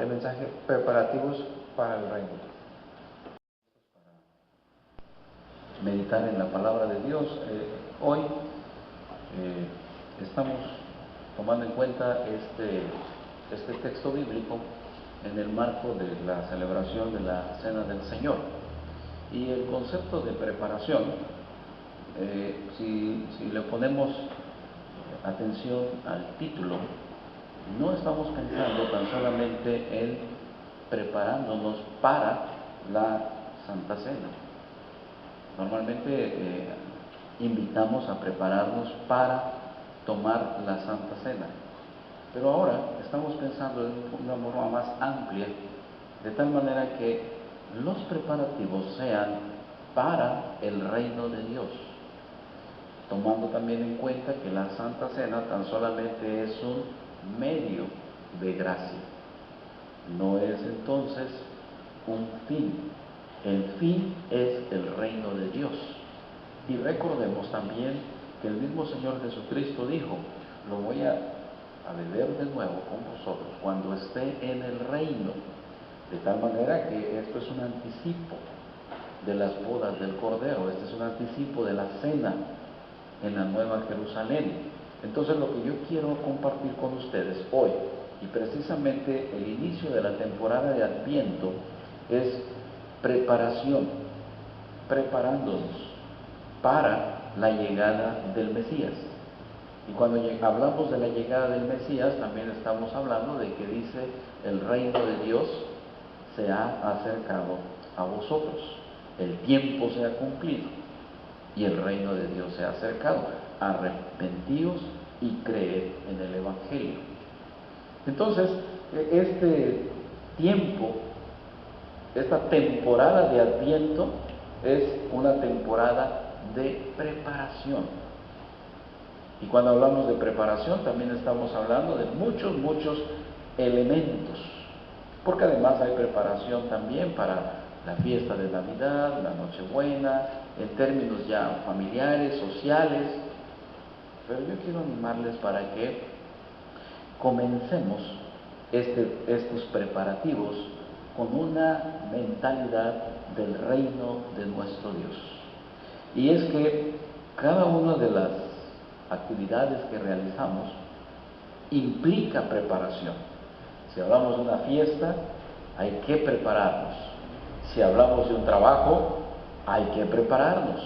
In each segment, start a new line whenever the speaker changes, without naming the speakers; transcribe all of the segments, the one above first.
el mensaje preparativos para el reino.
Meditar en la palabra de Dios. Hoy estamos tomando en cuenta este texto bíblico en el marco de la celebración de la Cena del Señor. Y el concepto de preparación, si le ponemos atención al título, no estamos pensando tan solamente en preparándonos para la Santa Cena. Normalmente invitamos a prepararnos para tomar la Santa Cena, pero ahora estamos pensando de una forma más amplia, de tal manera que los preparativos sean para el reino de Dios, tomando también en cuenta que la Santa Cena tan solamente es un medio de gracia, no es entonces un fin. El fin es el reino de Dios. Y recordemos también que el mismo Señor Jesucristo dijo: lo voy a beber de nuevo con vosotros cuando esté en el reino. De tal manera que esto es un anticipo de las bodas del Cordero, este es un anticipo de la cena en la Nueva Jerusalén. Entonces, lo que yo quiero compartir con ustedes hoy, y precisamente el inicio de la temporada de Adviento, es preparación, preparándonos para la llegada del Mesías. Y cuando hablamos de la llegada del Mesías, también estamos hablando de que dice: el reino de Dios se ha acercado a vosotros, el tiempo se ha cumplido y el reino de Dios se ha acercado. Arrepentíos y creed en el Evangelio. Entonces, este tiempo, esta temporada de Adviento es una temporada de preparación. Y cuando hablamos de preparación también estamos hablando de muchos elementos, porque además hay preparación también para la fiesta de Navidad, la Nochebuena, en términos ya familiares, sociales. Pero yo quiero animarles para que comencemos estos preparativos con una mentalidad del reino de nuestro Dios. Y es que cada una de las actividades que realizamos implica preparación. Si hablamos de una fiesta, hay que prepararnos. Si hablamos de un trabajo, hay que prepararnos.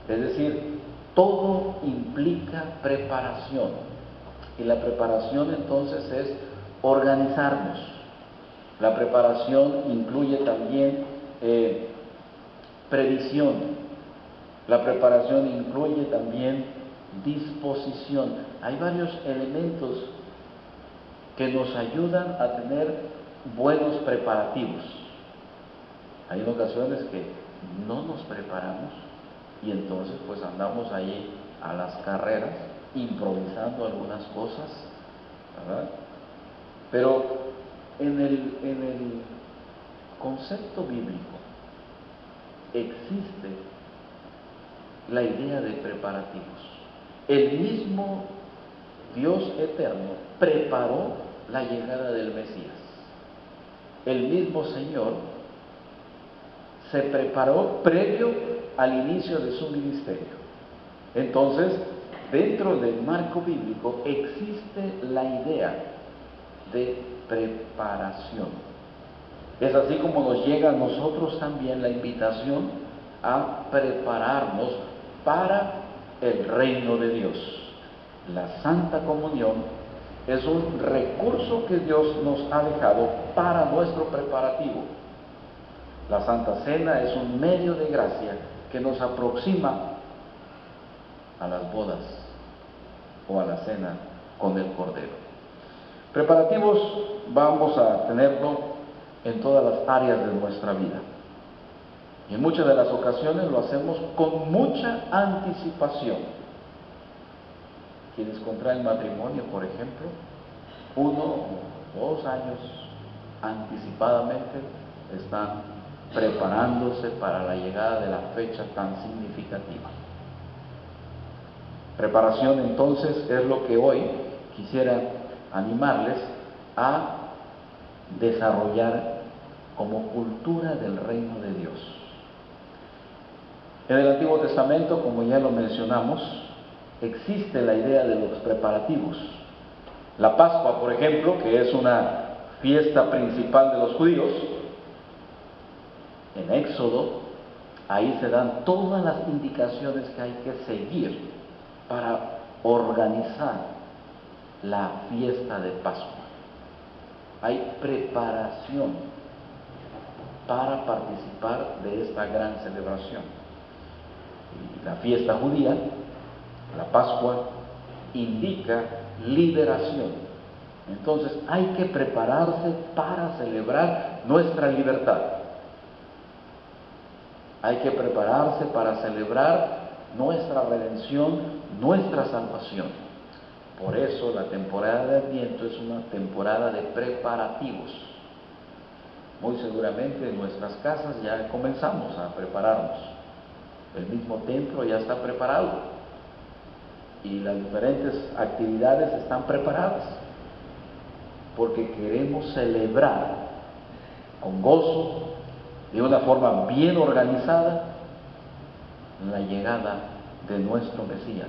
Es decir, todo implica preparación. Y la preparación entonces es organizarnos. La preparación incluye también previsión. La preparación incluye también disposición. Hay varios elementos que nos ayudan a tener buenos preparativos. Hay ocasiones que no nos preparamos y entonces pues andamos ahí a las carreras, improvisando algunas cosas, ¿verdad? Pero en el concepto bíblico existe la idea de preparativos. El mismo Dios eterno preparó la llegada del Mesías. El mismo Señor se preparó previo al inicio de su ministerio. Entonces, dentro del marco bíblico existe la idea de preparación. Es así como nos llega a nosotros también la invitación a prepararnos para el reino de Dios. La Santa Comunión es un recurso que Dios nos ha dejado para nuestro preparativo. La Santa Cena es un medio de gracia que nos aproxima a las bodas o a la cena con el Cordero. Preparativos vamos a tenerlo en todas las áreas de nuestra vida. Y en muchas de las ocasiones lo hacemos con mucha anticipación. Quienes contraen matrimonio, por ejemplo, 1 o 2 años anticipadamente están preparándose para la llegada de la fecha tan significativa. Preparación entonces es lo que hoy quisiera animarles a desarrollar como cultura del reino de Dios. En el Antiguo Testamento, como ya lo mencionamos, existe la idea de los preparativos. La Pascua, por ejemplo, que es una fiesta principal de los judíos, en Éxodo, ahí se dan todas las indicaciones que hay que seguir para organizar la fiesta de Pascua. Hay preparación para participar de esta gran celebración. Y la fiesta judía, la Pascua, indica liberación. Entonces hay que prepararse para celebrar nuestra libertad. Hay que prepararse para celebrar nuestra redención, nuestra salvación. Por eso la temporada de Adviento es una temporada de preparativos. Muy seguramente en nuestras casas ya comenzamos a prepararnos. El mismo templo ya está preparado y las diferentes actividades están preparadas porque queremos celebrar con gozo, de una forma bien organizada, la llegada de nuestro Mesías,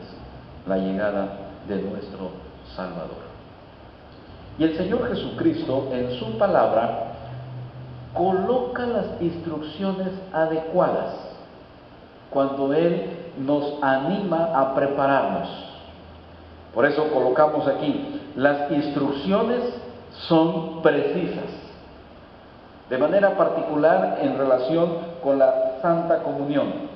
la llegada de nuestro Salvador. Y el Señor Jesucristo en su palabra coloca las instrucciones adecuadas cuando Él nos anima a prepararnos. Por eso colocamos aquí, las instrucciones son precisas, de manera particular en relación con la Santa Comunión.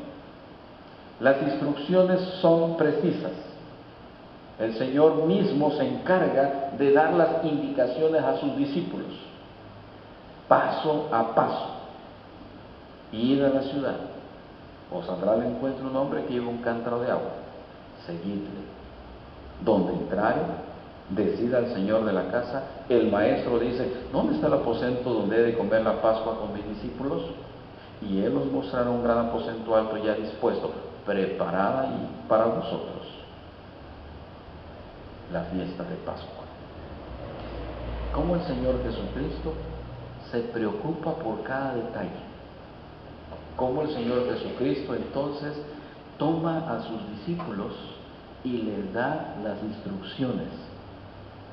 Las instrucciones son precisas. El Señor mismo se encarga de dar las indicaciones a sus discípulos, paso a paso. Id a la ciudad, os saldrá al encuentro un hombre que lleva un cántaro de agua, seguidle. Donde entrare, decida al Señor de la casa, el maestro dice, ¿dónde está el aposento donde he de comer la Pascua con mis discípulos? Y Él os mostrará un gran aposento alto ya dispuesto, preparada y para vosotros la fiesta de Pascua. Cómo el Señor Jesucristo se preocupa por cada detalle. Cómo el Señor Jesucristo entonces toma a sus discípulos y les da las instrucciones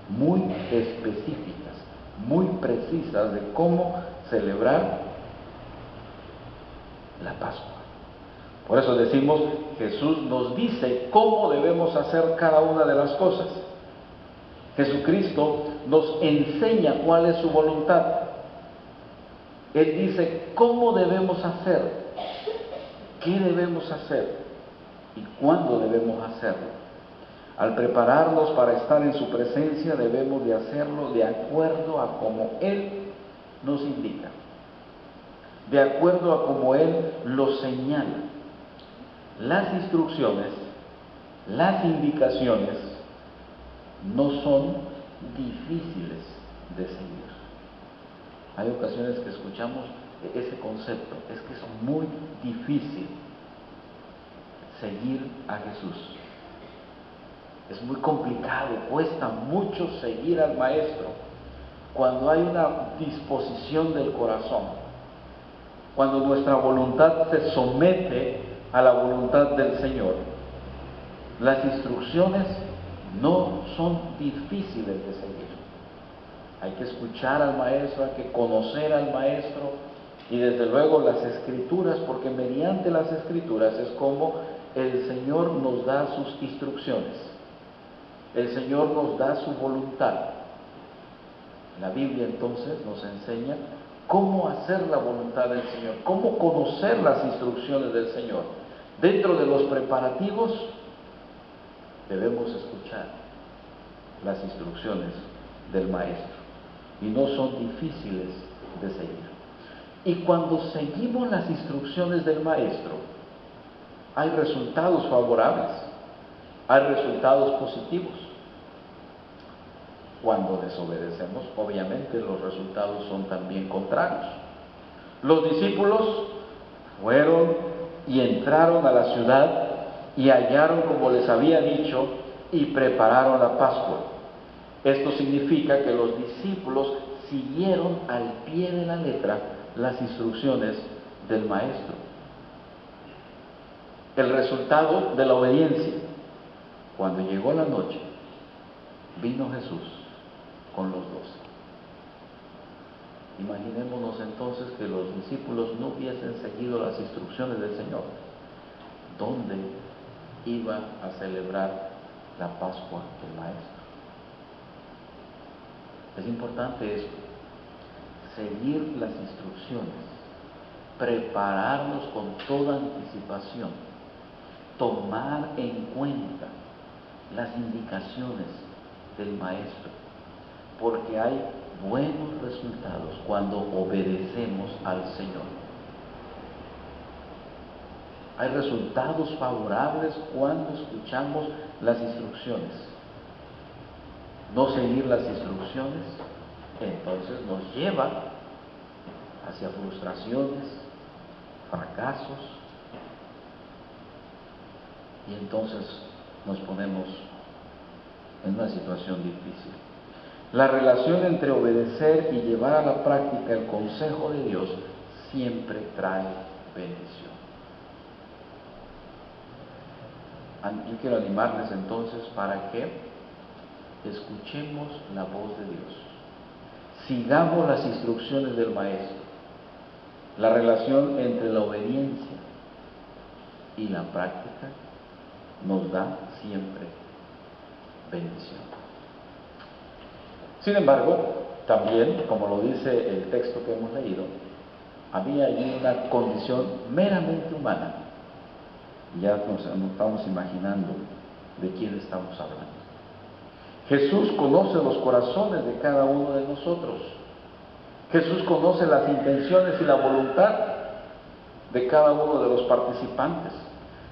muy específicas, muy precisas de cómo celebrar la Pascua. Por eso decimos, Jesús nos dice cómo debemos hacer cada una de las cosas. Jesucristo nos enseña cuál es su voluntad. Él dice cómo debemos hacer, qué debemos hacer y cuándo debemos hacerlo. Al prepararnos para estar en su presencia debemos de hacerlo de acuerdo a como Él nos indica, de acuerdo a como Él lo señala. Las instrucciones, las indicaciones no son difíciles de seguir. Hay ocasiones que escuchamos ese concepto, es que es muy difícil seguir a Jesús. Es muy complicado, cuesta mucho seguir al Maestro cuando hay una disposición del corazón, cuando nuestra voluntad se somete a la voluntad del Señor. Las instrucciones no son difíciles de seguir. Hay que escuchar al Maestro, hay que conocer al Maestro y desde luego las Escrituras, porque mediante las Escrituras es como el Señor nos da sus instrucciones. El Señor nos da su voluntad. La Biblia entonces nos enseña cómo hacer la voluntad del Señor, cómo conocer las instrucciones del Señor. Dentro de los preparativos debemos escuchar las instrucciones del Maestro y no son difíciles de seguir. Y cuando seguimos las instrucciones del Maestro, hay resultados favorables, hay resultados positivos. Cuando desobedecemos, obviamente los resultados son también contrarios. Los discípulos fueron y entraron a la ciudad y hallaron como les había dicho y prepararon la Pascua. Esto significa que los discípulos siguieron al pie de la letra las instrucciones del maestro. El resultado de la obediencia. Cuando llegó la noche, vino Jesús con los 12. Imaginémonos entonces que los discípulos no hubiesen seguido las instrucciones del Señor. ¿Dónde iba a celebrar la Pascua el Maestro? Es importante esto, seguir las instrucciones, prepararnos con toda anticipación, tomar en cuenta las indicaciones del Maestro, porque hay buenos resultados cuando obedecemos al Señor. Hay resultados favorables cuando escuchamos las instrucciones. No seguir las instrucciones, entonces nos lleva hacia frustraciones, fracasos, y entonces nos ponemos en una situación difícil. La relación entre obedecer y llevar a la práctica el consejo de Dios siempre trae bendición. Yo quiero animarles entonces para que escuchemos la voz de Dios, sigamos las instrucciones del Maestro. La relación entre la obediencia y la práctica nos da siempre bendición. Sin embargo, también, como lo dice el texto que hemos leído, había allí una condición meramente humana. Ya nos estamos imaginando de quién estamos hablando. Jesús conoce los corazones de cada uno de nosotros. Jesús conoce las intenciones y la voluntad de cada uno de los participantes.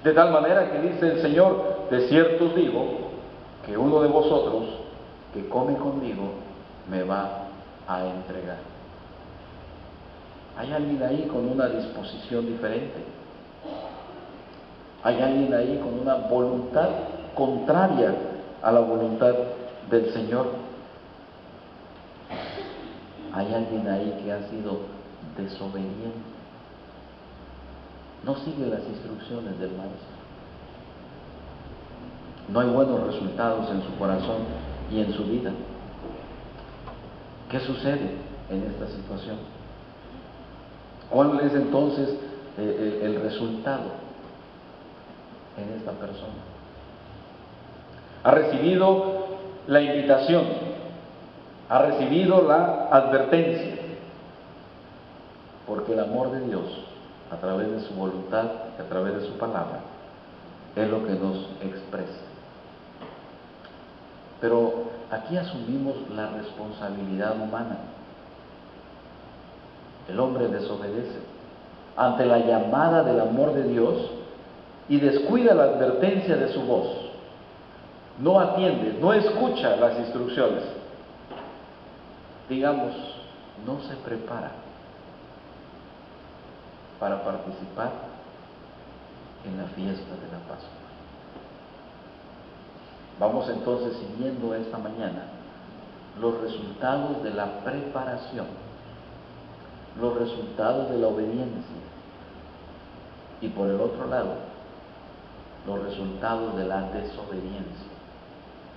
De tal manera que dice el Señor: de cierto os digo que uno de vosotros que come conmigo me va a entregar. ¿Hay alguien ahí con una disposición diferente? ¿Hay alguien ahí con una voluntad contraria a la voluntad del Señor? ¿Hay alguien ahí que ha sido desobediente? No sigue las instrucciones del Maestro. No hay buenos resultados en su corazón y en su vida. ¿Qué sucede en esta situación? ¿Cuál es entonces el resultado en esta persona? Ha recibido la invitación, ha recibido la advertencia, porque el amor de Dios, a través de su voluntad y a través de su palabra, es lo que nos expresa. Pero aquí asumimos la responsabilidad humana. El hombre desobedece ante la llamada del amor de Dios y descuida la advertencia de su voz. No atiende, no escucha las instrucciones. Digamos, no se prepara para participar en la fiesta de la Pascua. Vamos entonces siguiendo esta mañana los resultados de la preparación, los resultados de la obediencia y por el otro lado, los resultados de la desobediencia,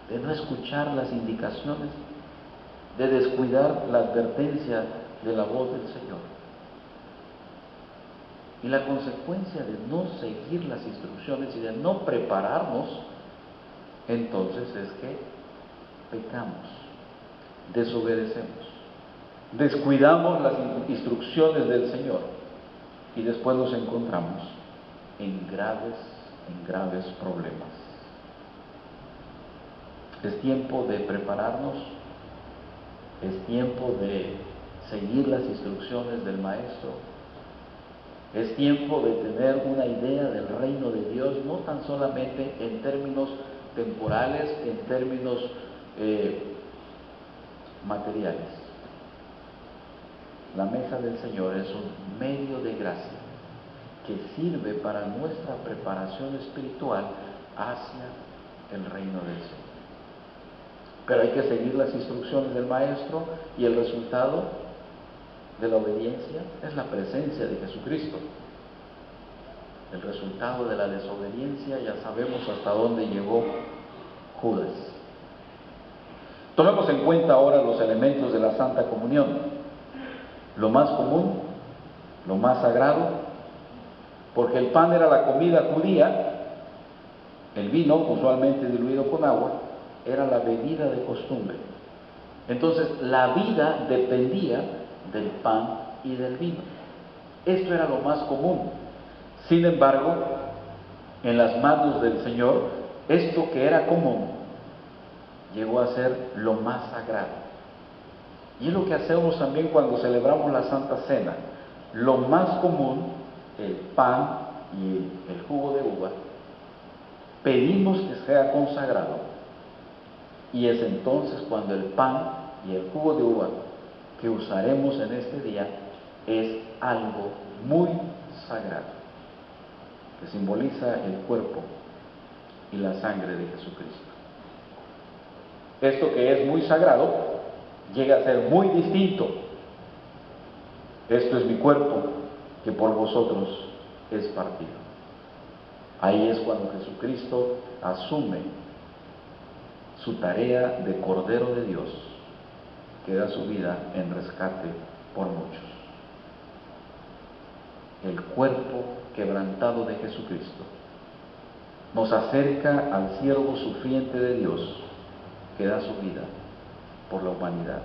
de no escuchar las indicaciones, de descuidar la advertencia de la voz del Señor. Y la consecuencia de no seguir las instrucciones y de no prepararnos, entonces es que pecamos, desobedecemos, descuidamos las instrucciones del Señor y después nos encontramos en graves problemas. Es tiempo de prepararnos, es tiempo de seguir las instrucciones del Maestro, es tiempo de tener una idea del reino de Dios, no tan solamente en términos temporales, en términos materiales. La mesa del Señor es un medio de gracia que sirve para nuestra preparación espiritual hacia el reino del Señor. Pero hay que seguir las instrucciones del Maestro, y el resultado de la obediencia es la presencia de Jesucristo. El resultado de la desobediencia ya sabemos hasta dónde llegó Judas. Tomemos en cuenta ahora los elementos de la Santa Comunión. Lo más común, lo más sagrado, porque el pan era la comida judía, el vino, usualmente diluido con agua, era la bebida de costumbre. Entonces, la vida dependía del pan y del vino. Esto era lo más común. Sin embargo, en las manos del Señor, esto que era común llegó a ser lo más sagrado. Y es lo que hacemos también cuando celebramos la Santa Cena. Lo más común, el pan y el jugo de uva, pedimos que sea consagrado. Y es entonces cuando el pan y el jugo de uva que usaremos en este día es algo muy sagrado, que simboliza el cuerpo y la sangre de Jesucristo. Esto que es muy sagrado llega a ser muy distinto. Esto es mi cuerpo, que por vosotros es partido. Ahí es cuando Jesucristo asume su tarea de Cordero de Dios, que da su vida en rescate por muchos. El cuerpo quebrantado de Jesucristo nos acerca al siervo sufriente de Dios, que da su vida por la humanidad.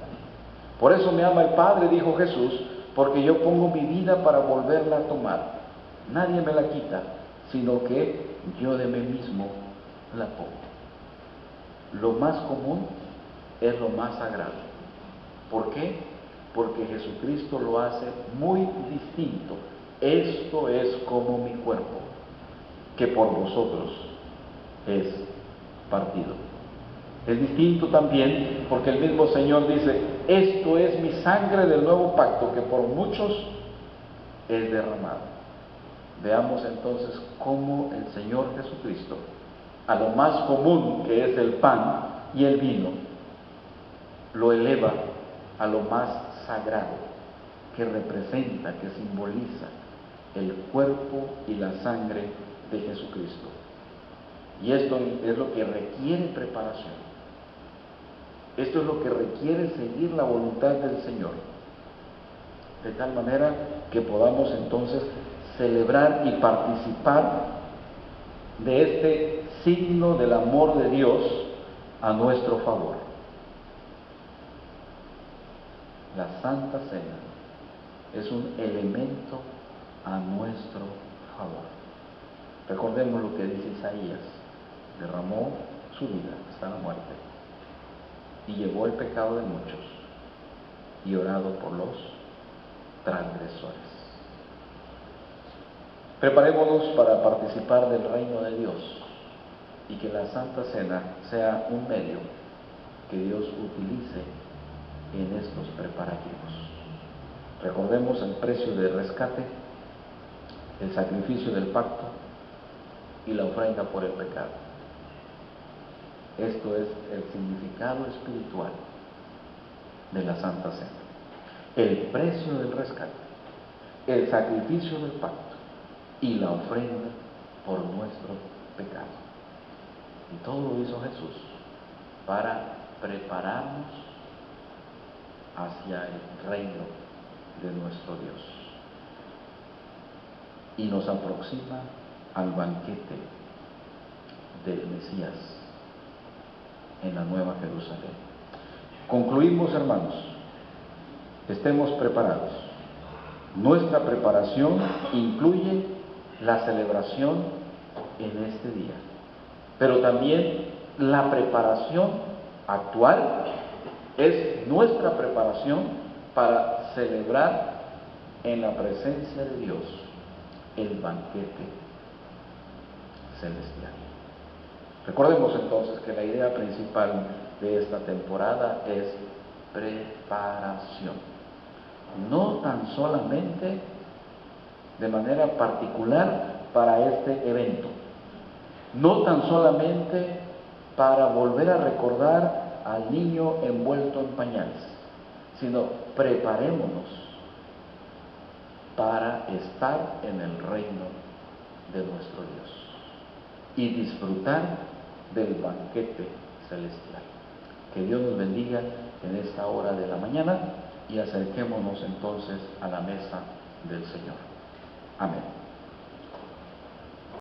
Por eso me ama el Padre, dijo Jesús, porque yo pongo mi vida para volverla a tomar. Nadie me la quita, sino que yo de mí mismo la pongo. Lo más común es lo más sagrado. ¿Por qué? Porque Jesucristo lo hace muy distinto. Esto es como mi cuerpo, que por vosotros es partido. Es distinto también porque el mismo Señor dice, esto es mi sangre del nuevo pacto, que por muchos es derramado. Veamos entonces cómo el Señor Jesucristo, a lo más común que es el pan y el vino, lo eleva a lo más sagrado, que representa, que simboliza el cuerpo y la sangre de Jesucristo. Y esto es lo que requiere preparación. Esto es lo que requiere seguir la voluntad del Señor, de tal manera que podamos entonces celebrar y participar de este signo del amor de Dios a nuestro favor. La Santa Cena es un elemento a nuestro favor. Recordemos lo que dice Isaías: derramó su vida hasta la muerte y llevó el pecado de muchos y orado por los transgresores. Preparémonos para participar del reino de Dios y que la Santa Cena sea un medio que Dios utilice en estos preparativos. Recordemos el precio de rescate, el sacrificio del pacto y la ofrenda por el pecado. Esto es el significado espiritual de la Santa Cena. El precio del rescate, el sacrificio del pacto y la ofrenda por nuestro pecado. Y todo lo hizo Jesús para prepararnos hacia el reino de nuestro Dios. Y nos aproxima al banquete del Mesías en la Nueva Jerusalén. Concluimos, hermanos, estemos preparados. Nuestra preparación incluye la celebración en este día, pero también la preparación actual es nuestra preparación para celebrar en la presencia de Dios el banquete celestial. Recordemos entonces que la idea principal de esta temporada es preparación. No tan solamente de manera particular para este evento, no tan solamente para volver a recordar al niño envuelto en pañales, sino preparémonos para estar en el reino de nuestro Dios y disfrutar del banquete celestial. Que Dios nos bendiga en esta hora de la mañana y acerquémonos entonces a la mesa del Señor. Amén.